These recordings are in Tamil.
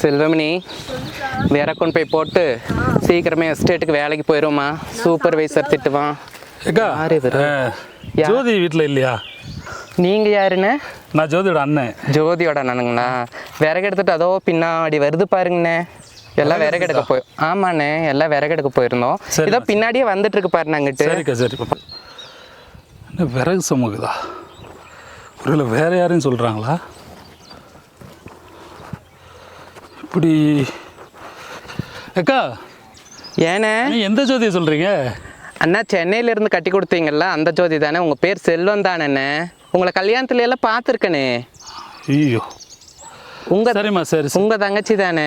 செல்வமணி வேற கொண்டு போய் போட்டு சீக்கிரமே எஸ்டேட்டுக்கு வேலைக்கு போயிடுவோமா. சூப்பர்வைசர் திட்டுவான். ஜோதி வீட்டில் இல்லையா? நீங்கள் யாருண்ணே? நான் ஜோதியோட அண்ணன். ஜோதியோட அண்ணனுங்களா? விறகு எடுத்துட்டு அதோ பின்னாடி வருது பாருங்கண்ணே. எல்லாம் விறகு எடுக்க போய் ஆமாண்ணே, எல்லாம் விறகு எடுக்க போயிருந்தோம். இதோ பின்னாடியே வந்துட்டு இருக்கு பாரு. நாங்கிட்டு சரிக்கா சரி. என்ன விறகு சுமக்குதா? ஒருவேளை வேற யாரையும் சொல்கிறாங்களா? இப்படி அக்கா ஏண்ணே? எந்த ஜோதியை சொல்கிறீங்க? அண்ணா சென்னையிலேருந்து கட்டி கொடுத்தீங்கல்ல அந்த ஜோதி தானே. உங்கள் பேர் செல்வம் தானேண்ணே. உங்களை கல்யாணத்துல எல்லாம் பார்த்துருக்கனே. ஐயோ உங்கள் சரிம்மா சரி. உங்கள் தங்கச்சி தானே?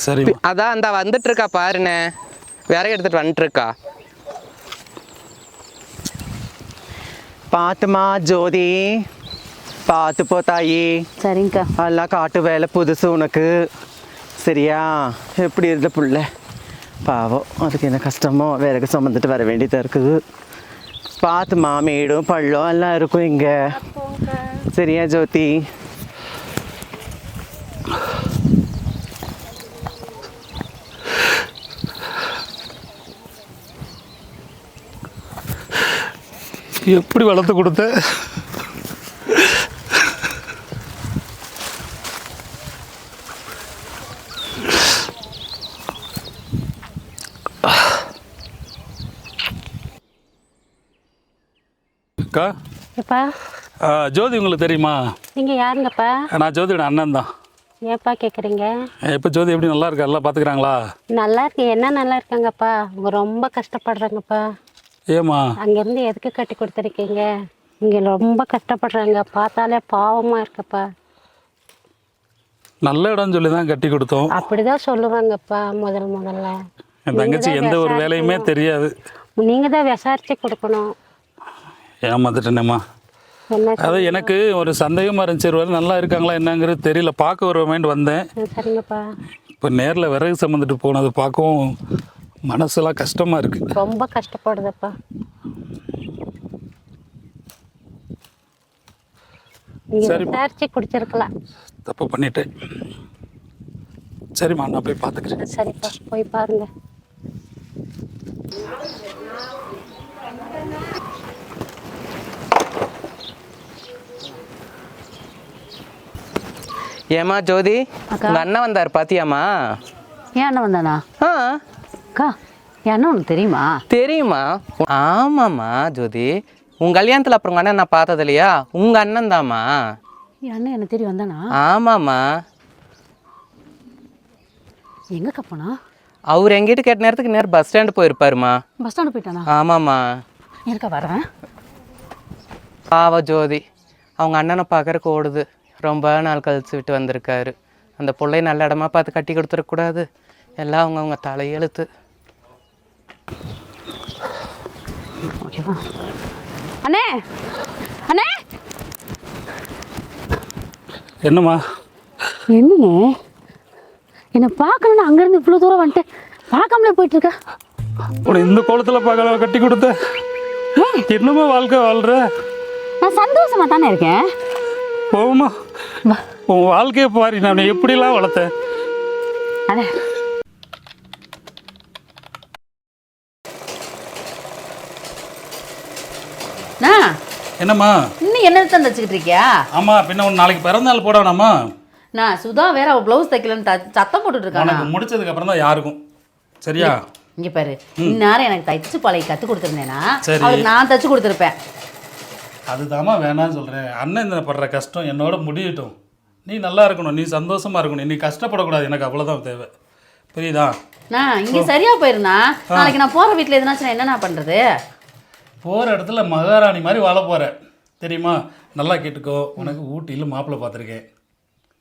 சரி அதான் அந்த வந்துட்டு இருக்கா பாருண்ணே. விறகு எடுத்துட்டு வந்துட்டு இருக்கா. பார்த்துமா ஜோதி, பார்த்து போ தாயி. சரிங்கக்கா. எல்லாம் காட்டு வேலை புதுசு உனக்கு, சரியா? எப்படி இருந்த புள்ள பாவம், அதுக்கு என்ன கஷ்டமோ விறகு சுமந்துட்டு வர வேண்டியதாக இருக்குது. பார்த்துமா, மேடும் பள்ளம் எல்லாம் இருக்கும் இங்கே, சரியா ஜோதி? எப்படி வளர்த்து கொடுத்த? அக்கா எப்பா ஜோதி உங்களுக்கு தெரியுமா? நீங்கள் யாருங்கப்பா? நான் ஜோதியோட அண்ணன் தான். ஏப்பா கேட்குறீங்க? இப்போ ஜோதி எப்படி நல்லா இருக்கா? எல்லாம் பார்த்துக்கிறாங்களா? நல்லா இருக்கு. என்ன நல்லா இருக்காங்கப்பா? அவங்க ரொம்ப கஷ்டப்படுறாங்கப்பா. ஏமா? அங்கேருந்து எதுக்கு கட்டி கொடுத்துருக்கீங்க? இங்கே ரொம்ப கஷ்டப்படுறாங்க, பார்த்தாலே பாவமாக இருக்குப்பா. நல்ல இடம் சொல்லி தான் கட்டி கொடுத்தோம். அப்படிதான் சொல்லுவாங்கப்பா. முதல்ல என் தங்கச்சி எந்த ஒரு வேலையுமே தெரியாது. நீங்கள் தான் விசாரித்து கொடுக்கணும். ஏமாத்துட்டேனேம்மா. என்ன? அது எனக்கு ஒரு சந்தேகமாக இருந்துச்சு, ஒரு வேலை நல்லா இருக்காங்களா என்னங்கிறது தெரியல. பார்க்க ஒரு மைண்ட் வந்தேன். சரிங்கப்பா. இப்போ நேரில் விறகு சம்மந்துட்டு போனது பார்க்கவும் மனசெல்லாம் கஷ்டமாக இருக்குது. ரொம்ப கஷ்டப்படுதுப்பா. நீங்கள் விசாரித்து குடிச்சிருக்கலாம். தப்பு பண்ணிட்டேன். சரிம்மா, நான் போய் பார்த்துக்கிறேன். சரிப்பா, போய் பாருங்க. ஏமா ஜோதி, உங்கள் அண்ணன் வந்தார் பாத்தியாம்மா? ஏன் அண்ணன் வந்தானா? ஆ அக்கா, என் அண்ணன் உனக்கு தெரியுமா? தெரியுமா? ஆமாம்மா ஜோதி, உங்கள் கல்யாணத்தில் அப்புறம் உங்கள் அண்ணன் நான் பார்த்தது இல்லையா? உங்கள் அண்ணன் தாம்மா. என் அண்ணன் எனக்கு தெரியும் வந்தானா? ஆமாம்மா. எங்கக்கா போனா? அவர் எங்கிட்ட கேட்ட நேரத்துக்கு நேரம் பஸ் ஸ்டாண்டு போயிருப்பாருமா. பஸ் ஸ்டாண்டு போயிட்டானா? ஆமாம்மா. எனக்கா வரேன். பாவ ஜோதி, அவங்க அண்ணனை பார்க்கறக்கு ஓடுது. ரொம்ப நாள் கழிச்சு விட்டு வந்திருக்காரு. அந்த பிள்ளைய நல்ல இடமா பார்த்து கட்டி கொடுத்துடக்கூடாது. எல்லாம் அவங்கவுங்க தலையெழுத்து. ஓகேவா? அண்ணே, அண்ணே. என்னம்மா? என்னங்க என்னை பார்க்கணுன்னு அங்கேருந்து இவ்வளோ தூரம் வந்துட்டு பார்க்காமலே போயிட்டு இருக்க? உன இந்த கோலத்தில் பார்க்க கட்டி கொடுத்த என்னம்மா வாழ்க்கை வாழ்ற? நான் சந்தோஷமா தானே இருக்கேன். போமா, உன் வாழ்க்கையை பாரு, நான் எப்படிலாம் வளர்த்தேன். அண்ணே, என்னம்மா? இன்னும் என்ன தான் தச்சுக்கிட்டு இருக்கியா? ஆமாம், பின்ன ஒன்று நாளைக்கு பிறந்தநாள் போட வேணாமா? நான் சுதா வேற அவள் ப்ளவுஸ் தைக்கலன்னு சத்தம் போட்டுட்டு இருக்கானா? உனக்கு முடிச்சதுக்கு அப்புறம் தான் யாருக்கும், சரியா? இங்கே பாரு, இந்நேரம் எனக்கு தைச்சு பழைய கற்றுக் கொடுத்துருந்தேன்னா சரி. அவளுக்கு நான் தச்சு கொடுத்துருப்பேன். அதுதாம்மா வேணான்னு சொல்கிறேன். அண்ணன் இந்த படுற கஷ்டம் என்னோட முடியட்டும். நீ நல்லா இருக்கணும், நீ சந்தோஷமாக இருக்கணும், நீ கஷ்டப்படக்கூடாது. எனக்கு அவ்வளோதான் தேவை, புரியுதா? நான் இங்கே சரியாக போயிருந்தா நாளைக்கு நான் போகிற வீட்டில் எதுனாச்சும் நான் என்னண்ணா பண்ணுறது? போகிற இடத்துல மகாராணி மாதிரி வாழ போகிறேன், தெரியுமா? நல்லா கேட்டுக்கோ, உனக்கு ஊட்டியில் மாப்பிள்ளை பார்த்துருக்கேன்.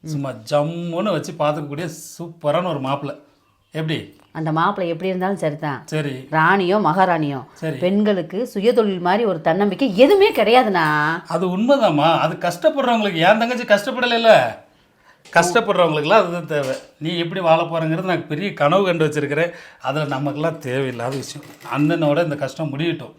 சும்மா ஜம்முன்னு வச்சு பார்த்துக்கக்கூடிய சூப்பரான ஒரு மாப்பிள்ளை. எப்படி? அந்த மாப்பிள்ளை எப்படி இருந்தாலும் சரிதான். சரி. ராணியோ மகாராணியோ சரி, பெண்களுக்கு சுயதொழில் மாதிரி ஒரு தன்னம்பிக்கை எதுவுமே கிடையாதுண்ணா. அது உண்மைதாம்மா. அது கஷ்டப்படுறவங்களுக்கு, என் தங்கச்சி கஷ்டப்படலைல்ல, கஷ்டப்படுறவங்களுக்குலாம் அதுதான் தேவை. நீ எப்படி வாழ போகிறங்கிறது நான் பெரிய கனவு கண்டு வச்சுருக்கிறேன். அதில் நமக்கெல்லாம் தேவையில்லாத விஷயம். அண்ணனோட இந்த கஷ்டம் முடியட்டும்.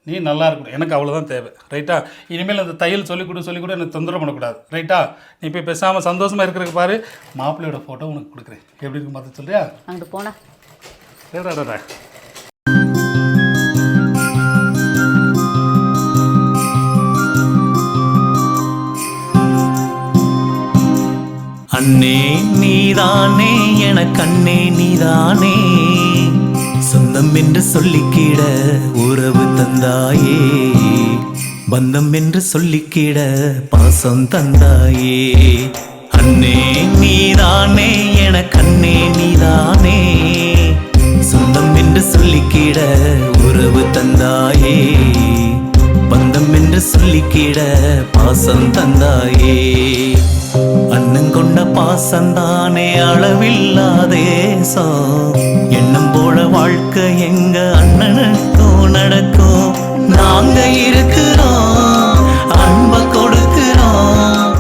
நீ நல்லா இருக்கணும், எனக்கு அவ்வளோதான் தேவை. ரைட்டா? இனிமேல் அந்த தையல் சொல்லிக் கொடு எனக்கு தொந்தரவு பண்ணக்கூடாது. ரைட்டா? நீ போய் பேசாமல் சந்தோஷமாக இருக்கிறதுக்கு பாரு. மாப்பிள்ளையோட ஃபோட்டோ உனக்கு கொடுக்குறேன். எப்படி இருக்கு பார்த்து சொல்றியா? அங்கிட்டு போனா சரிடா. அண்ணே நீதானே எனக்கு அண்ணே நீதானே, சொந்தம் என்று சொல்லிக்கிட உறவு தந்தாயே, பந்தம் என்று சொல்லிக்கிட பாசம் தந்தாயே. அண்ணே நீதானே எனக்கு அண்ணே நீதானே, சொந்தம் என்று சொல்லிக்கிட உறவு தந்தாயே, பந்தம் என்று சொல்லிக்கிட பாசம் தந்தாயே. அண்ணன் கொண்ட பாசந்தானே அளவில்லாதேசம், எண்ணம் போல வாழ்க்கை எங்க அண்ணனுக்கும் நடக்கும். நாங்க இருக்கிறோம், அன்ப கொடுக்கிறோம்.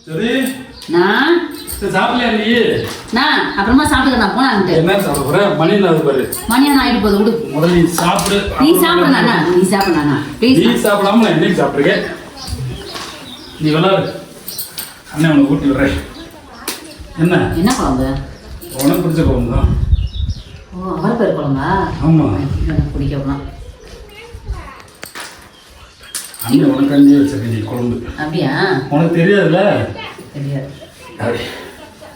சரி, நான் சாப்பிடலையா நீ? நான் அப்புறமா சாப்பிட்டுக்க, நான் போனான்ட்டு. என்ன சாப்பிட போற? மணி என்ன பாரு. மணியா நான் ஆயிட்டு போகுது, விடு. முதல்ல நீ சாப்பிடு. நீ சாப்பிடுனா நீ சாப்பிடுனா ப்ளீஸ். நீ சாப்பிடாம நான் என்னைக்கு சாப்பிட்ருக்கேன்? நீ விளாடு, அண்ணன் உனக்கு ஊட்டி விடுறேன். என்ன என்ன குழம்பு? உனக்கு பிடிச்ச குழம்பு தான். ஓ, அவர் பேர் குழம்பா? ஆமாம், எனக்கு பிடிக்கலாம். அண்ணன் உனக்கு அஞ்சே வச்சிருக்கேன் நீ குழம்பு. அப்படியா? உனக்கு தெரியாதுல்ல? தெரியாது. அப்படி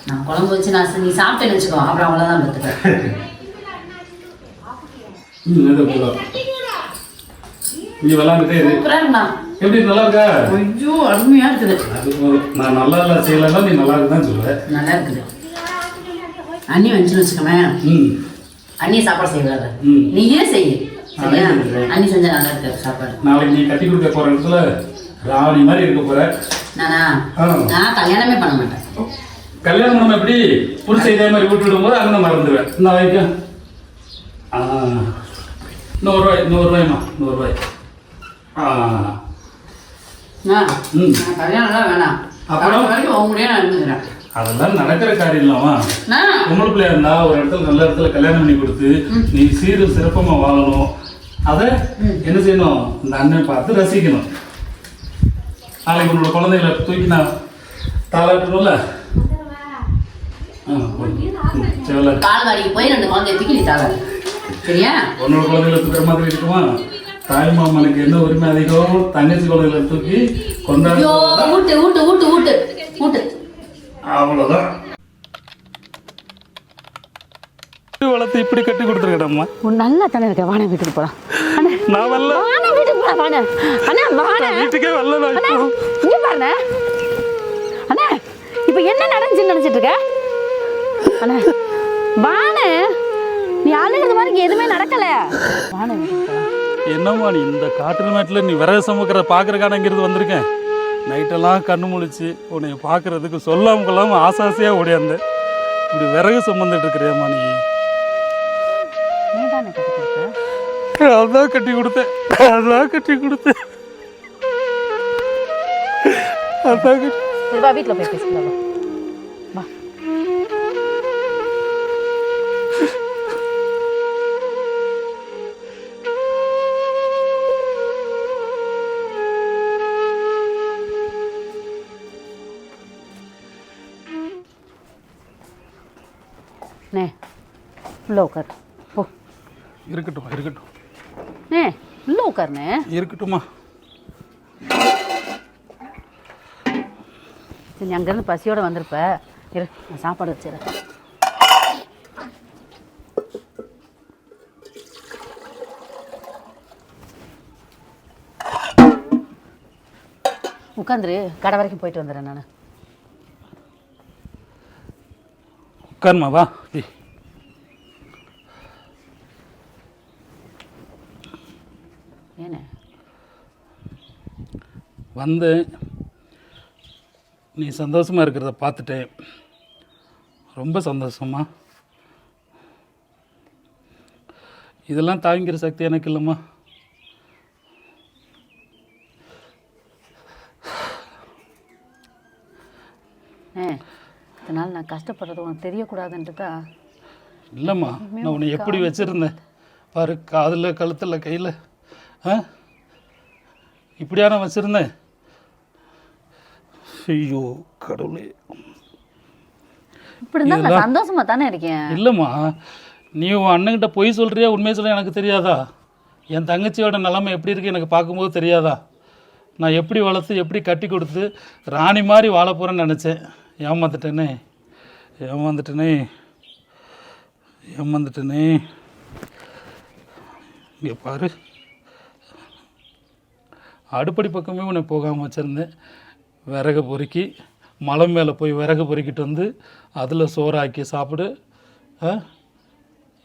நான் குழம்பு வச்சு நீ சாப்பிட்டேன்னு வச்சுக்கோ, அப்புறம் அவ்வளோதான் பார்த்துக்க. நீ விளாண்டுட்டே இரு. சூப்பராக இருந்தா எப்படி நல்லா இருக்கா? ஐயோ அருமையாக இருக்குது. அது போதும். நான் நல்லா இல்லை செய்யலைன்னா நீ நல்லா இருக்குதான் சொல்லுவேன். நல்லா இருக்குது. அண்ணி வந்துச்சுன்னு வச்சுக்கோமே, அண்ணியை சாப்பாடு செய்வாங்க, நீயே செய்ய. சரியா? அண்ணி செஞ்சா நல்லா இருக்காது சாப்பாடு. நாளைக்கு நீ கட்டி கொடுக்க போற இடத்துல ராணி மாதிரி இருக்க போற. நானா? நான் கல்யாணமே பண்ண மாட்டேன். கல்யாணம் நம்ம எப்படி புதுசு இதே மாதிரி விட்டு விடும்போது அங்கே மறந்துடுவேன். இந்த வாய்க்கும் நூறுரூவாய்மா, நூறுரூவாய். நான் கல்யாணம்லாம் வேணாம், அப்புறம் வரைக்கும் உங்களையே நான் இருந்துக்கிறேன். அதெல்லாம் நடக்கிற காரியம் இல்லாமா? நான் பொம்பளை பிள்ளையா இருந்தா ஒரு இடத்துல நல்ல இடத்துல கல்யாணம் பண்ணி கொடுத்து நீ சீரும் சிறப்பமாக வாழணும். அதை என்ன செய்யணும்? இந்த அண்ணன் பார்த்து ரசிக்கணும். நாளைக்கு உன்னோட குழந்தைகளை தூக்கி நான் தாளாட்டணும்ல. கால்வாடிக்கு போய் 2 குழந்தைய தூக்கி நீ தாங்க. சரியா? உன்னோட குழந்தைகளை தூக்குற மாதிரி இருக்குமா? தாய் மாமனுக்கு என்ன உரிமை அதிகம்? தங்கச்சி குழந்தைகளை தூக்கி கொண்டாடி ஊட்டு ஊட்டு ஊட்டு ஊட்டு ஊட்டு. அவ்வளோதான். வளர்த்து இப்படி கட்டி கொடுத்துருக்கேன்மா. உன் நல்லா தானே இருக்க. வாண வீட்டுக்கு போலாம். நான் வரல. வாண வீட்டுக்கு போலாம். வாண அண்ணா, வாண வீட்டுக்கே வரல. நான் இங்க பாருண்ணே. அண்ணா, இப்போ என்ன நடந்துச்சுன்னு நினைச்சிட்டு இருக்க? அண்ணா வாண, நீ அழுகிறது மாதிரி எதுவுமே நடக்கல. வாண வீட்டுக்கு போலாம். என்னம்மா நீ இந்த காட்டு மேட்டில் நீ விறகு சமைக்கிற பார்க்குறக்கான இங்கிருந்து வந்திருக்கேன். நைட்டெல்லாம் கண்ணு முழிச்சு உன்னை பார்க்குறதுக்கு சொல்லாமல் கொள்ளாமல் ஆசாசியாக ஓடியாந்தேன். இப்படி விறகு சுமந்துட்டு இருக்கிறியாம்மா நீ? நீதானே கட்டி கொடுத்த? அதான் கட்டி கொடுத்தேன், அதான் கட்டி கொடுத்தேன், அதான் கட்டி. சரி வா, வீட்டில் போய் பேசிக்கலாம். வா. நே உள்ள உட்கார் போ. இருக்கட்டும் இருக்கட்டும். நே உள்ள உட்காருண்ணே. இருக்கட்டும்மா. சரி, நீ அங்கேருந்து பசியோடு வந்திருப்ப. இரு, நான் சாப்பாடு வச்சிடறேன். உட்காந்துரு, கடை வரைக்கும் போயிட்டு வந்துடுறேன் நான். உட்காருமா, வா. ஏண்ணே வந்து நீ சந்தோஷமாக இருக்கிறத பார்த்துட்டேன். ரொம்ப சந்தோஷமா. இதெல்லாம் தாங்கிற சக்தி எனக்கு இல்லைம்மா. இதனால் நான் கஷ்டப்படுறது உனக்கு தெரியக்கூடாதுன்ட்டு தான். இல்லைம்மா, நான் உன்னை எப்படி வச்சுருந்தேன் பாரு, காதில் கழுத்தில் கையில் இப்படியா நான் வச்சுருந்தேன். ஐயோ கடவுளே. இப்படி இருந்தா சந்தோஷமா தானே இருக்கேன். இல்லைம்மா, நீ உன் அண்ணன்கிட்ட பொய் சொல்கிறியா உண்மையை சொல்ல எனக்கு தெரியாதா? என் தங்கச்சியோட நிலைமை எப்படி இருக்குது எனக்கு பார்க்கும்போது தெரியாதா? நான் எப்படி வளர்த்து எப்படி கட்டி கொடுத்து ராணி மாதிரி வாழ போகிறேன்னு நினச்சேன். ஏமாந்துட்டேனே. இங்கே பாரு, அடுப்படி பக்கமே உன்னை போகாமல் வச்சுருந்தேன். விறகு பொறுக்கி மலை மேலே போய் விறகு பொறுக்கிட்டு வந்து அதில் சோறாக்கி சாப்பிடு.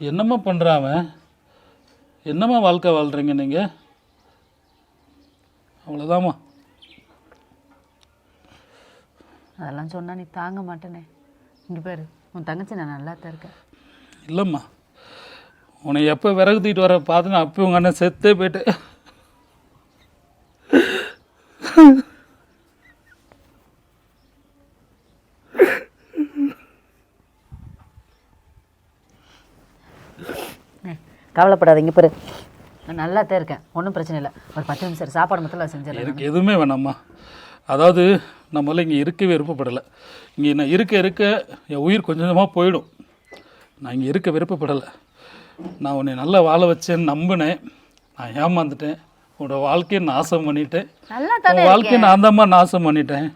என்னம்மா பண்ணுறாவன்? என்னம்மா வாழ்க்கை வாழ்கிறீங்க நீங்கள்? அவ்வளோதாம்மா. அதெல்லாம் சொன்னா நீ தாங்க மாட்டேனே. இங்கே பாரு, உன் தங்கச்சி நான் நல்லா தான் இருக்கேன். இல்லைம்மா, உன்னை எப்போ விறகு தூக்கிட்டு வர பார்த்து நான் அப்போ உங்கள் அண்ணன் செத்தே போயிட்டேன். கவலைப்படாதீங்க பாரு, நான் நல்லா தான் இருக்கேன், ஒன்றும் பிரச்சனை இல்லை. ஒரு 10 நிமிஷம் சாப்பாடு மட்டும் செஞ்சிடலாம். எனக்கு எதுவுமே வேணாம்மா. அதாவது நம்மளால் இங்கே இருக்கவே விருப்பப்படலை. இங்கே நான் இருக்க என் உயிர் கொஞ்சம் கொஞ்சமாக போயிடும். நான் இங்கே இருக்க விருப்பப்படலை. நான் உன்னை நல்லா வாழ வச்சேன்னு நம்பினேன். நான் ஏமாந்துட்டேன். உன்னோட வாழ்க்கையை நாசம் பண்ணிட்டேன். உன் வாழ்க்கையை நான் தான்மா நாசம் பண்ணிட்டேன்.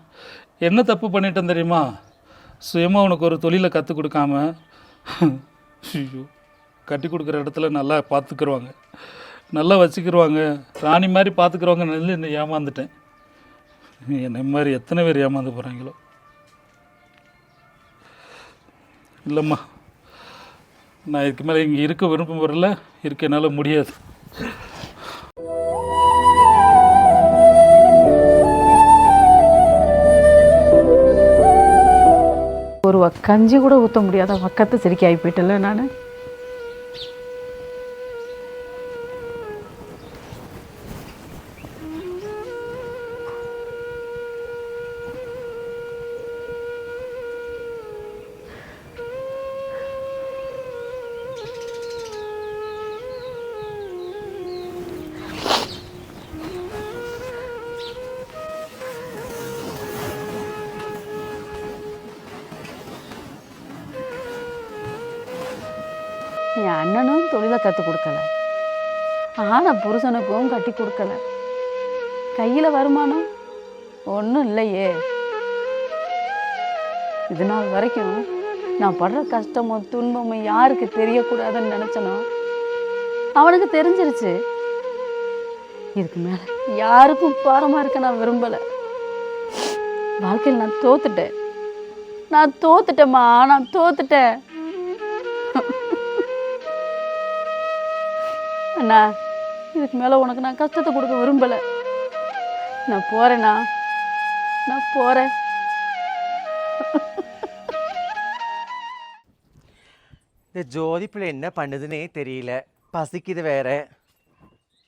என்ன தப்பு பண்ணிட்டேன் தெரியுமா? சுயமாக உனக்கு ஒரு தொழிலை கற்றுக் கொடுக்காம, ஐயோ, கட்டி கொடுக்குற இடத்துல நல்லா பார்த்துக்குருவாங்க, நல்லா வச்சுக்கிடுவாங்க, ராணி மாதிரி பார்த்துக்குறவங்க நல்ல ஏமாந்துட்டேன். என்னை மாதிரி எத்தனை பேர் ஏமாந்து போகிறாங்களோ. இல்லைம்மா, நான் இதுக்கு மேலே இங்கே இருக்க விருப்பம் வரல, இருக்க என்னால் முடியாது. ஒரு கஞ்சி கூட ஊற்ற முடியாத பக்கத்து சிரிக்கி ஆகி போயிட்டல நான். என் அண்ணனும் தொழிலை கற்றுக் கொடுக்கல, ஆனால் புருஷனுக்கும் கட்டி கொடுக்கல. கையில் வருமானம் ஒன்றும் இல்லையே. இது நாள் வரைக்கும் நான் படுற கஷ்டமும் துன்பமும் யாருக்கு தெரியக்கூடாதுன்னு நினச்சனோ அவனுக்கு தெரிஞ்சிருச்சு. இதுக்கு மேலே யாருக்கும் பாரமாக இருக்க நான் விரும்பலை. வாழ்க்கையில் நான் தோத்துட்டேம்மா, நான் தோத்துட்டேன். அண்ணா, இதுக்கு மேலே உனக்கு நான் கஷ்டத்தை கொடுக்க விரும்பலை. நான் போகிறேண்ணா, நான் போகிறேன். இந்த ஜோதி பிள்ளை என்ன பண்ணுதுன்னே தெரியல. பசிக்குது வேற,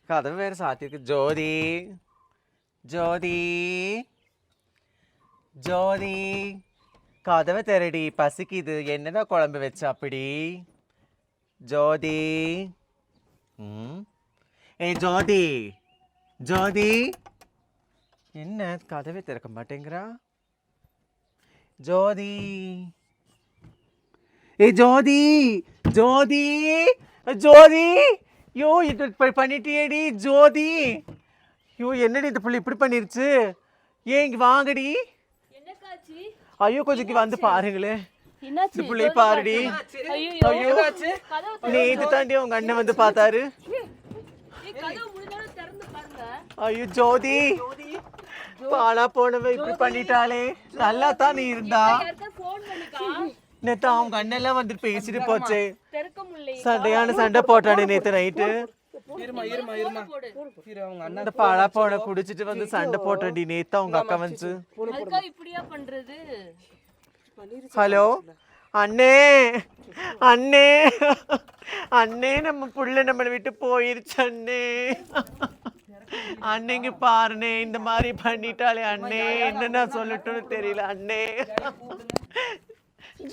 கதவு வேற சாத்திருக்கு. ஜோதி, ஜோதி, ஜோதி, கதவை திரடி, பசிக்குது. என்னதான் குழம்பு வச்ச அப்படி? ஜோதி, ஏய் ஜோதி, ஜோதி, என்ன கதவே திறக்க மாட்டேங்கிறா? ஜோதி, ஏய் ஜோதி, ஜோதி, ஜோதி, யோ இது பண்ணிட்டியேடி ஜோதி. யோ என்னடி இந்த பிள்ளை இப்படி பண்ணிருச்சு? ஏன் இங்க வாங்கடி. ஐயோ கொஞ்சம் இங்க வந்து பாருங்களேன். இந்த பிள்ளை பாருடி. ஐயோ நேத்து தாண்டி உங்க அண்ணன் வந்து பார்த்தாரு. ஐயோ ஜோதி, பாலா போனவ இப்படி பண்ணிட்டாளே. நல்லா தான் நீ இருந்தா. நேத்து அவங்க அண்ணெல்லாம் வந்து பேசிட்டு போச்சே. சண்டையான சண்டை போட்டானே நேத்து நைட்டு. அந்த பாலா போன குடிச்சிட்டு வந்து சண்டை போட்டாடி நேத்து அவங்க அக்கா வந்து. ஹலோ அண்ணே, அண்ணே, அண்ணே, நம்ம புள்ள நம்மளை விட்டு போயிருச்சு அண்ணே. அன்னைக்கு பாருண்ணே இந்த மாதிரி பண்ணிட்டாலே அண்ணே. என்னன்னா சொல்லட்டும்னு தெரியல அண்ணே.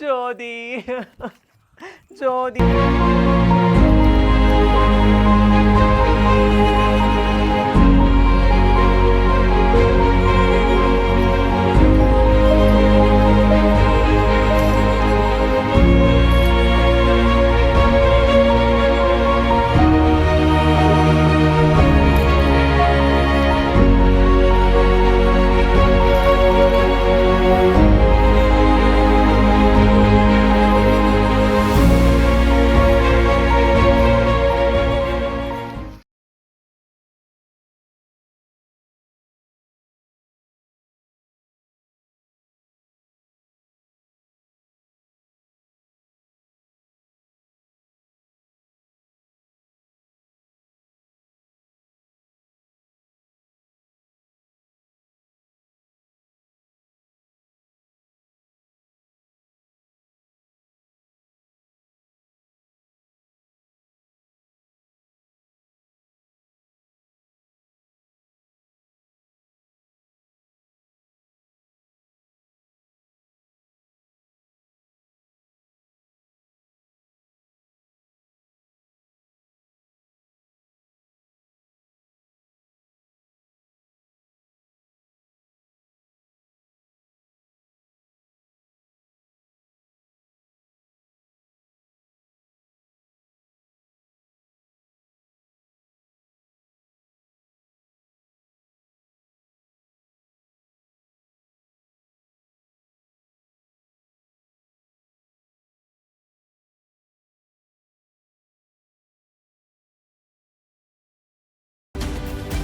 ஜோதி, ஜோதி.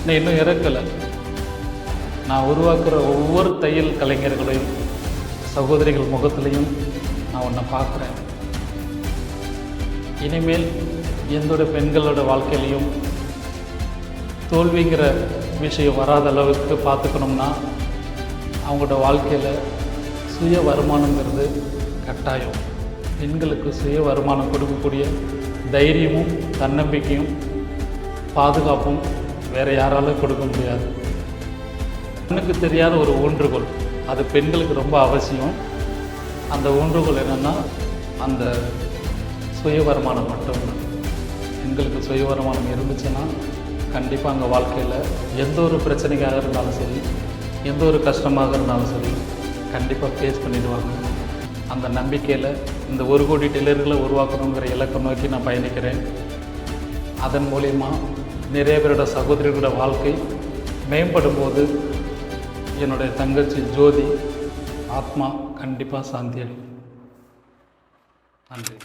நான் இன்னும் இறக்கலை. நான் உருவாக்குற ஒவ்வொரு தையல் கலைஞர்களையும் சகோதரிகள் முகத்துலையும் நான் உன்னை பார்க்குறேன். இனிமேல் எந்தோட பெண்களோட வாழ்க்கையிலையும் தோல்விங்கிற விஷயம் வராத அளவுக்கு பார்த்துக்கணும்னா அவங்களோட வாழ்க்கையில் சுய வருமானங்கிறது கட்டாயம். பெண்களுக்கு சுய வருமானம் கொடுக்கக்கூடிய தைரியமும் தன்னம்பிக்கையும் பாதுகாப்பும் வேறு யாராலும் கொடுக்க முடியாது. கண்ணுக்கு தெரியாத ஒரு ஊன்றுகோல், அது பெண்களுக்கு ரொம்ப அவசியம். அந்த ஊன்றுகோல் என்னென்னா அந்த சுய வருமானம் மட்டும்தான். பெண்களுக்கு சுய வருமானம் இருந்துச்சுன்னா கண்டிப்பாக அங்கே வாழ்க்கையில் எந்த ஒரு பிரச்சனைக்காக இருந்தாலும் சரி, எந்த ஒரு கஷ்டமாக இருந்தாலும் சரி, கண்டிப்பாக ஃபேஸ் பண்ணிடுவாங்க. அந்த நம்பிக்கையில் இந்த 1 கோடி டெய்லர்களை உருவாக்கணுங்கிற இலக்கை நோக்கி நான் பயணிக்கிறேன். அதன் மூலிமா நிறைய பேரோட சகோதரிகளோட வாழ்க்கை மேம்படும் போது என்னுடைய தங்கச்சி ஜோதி ஆத்மா கண்டிப்பாக சாந்தி அடையும். நன்றி.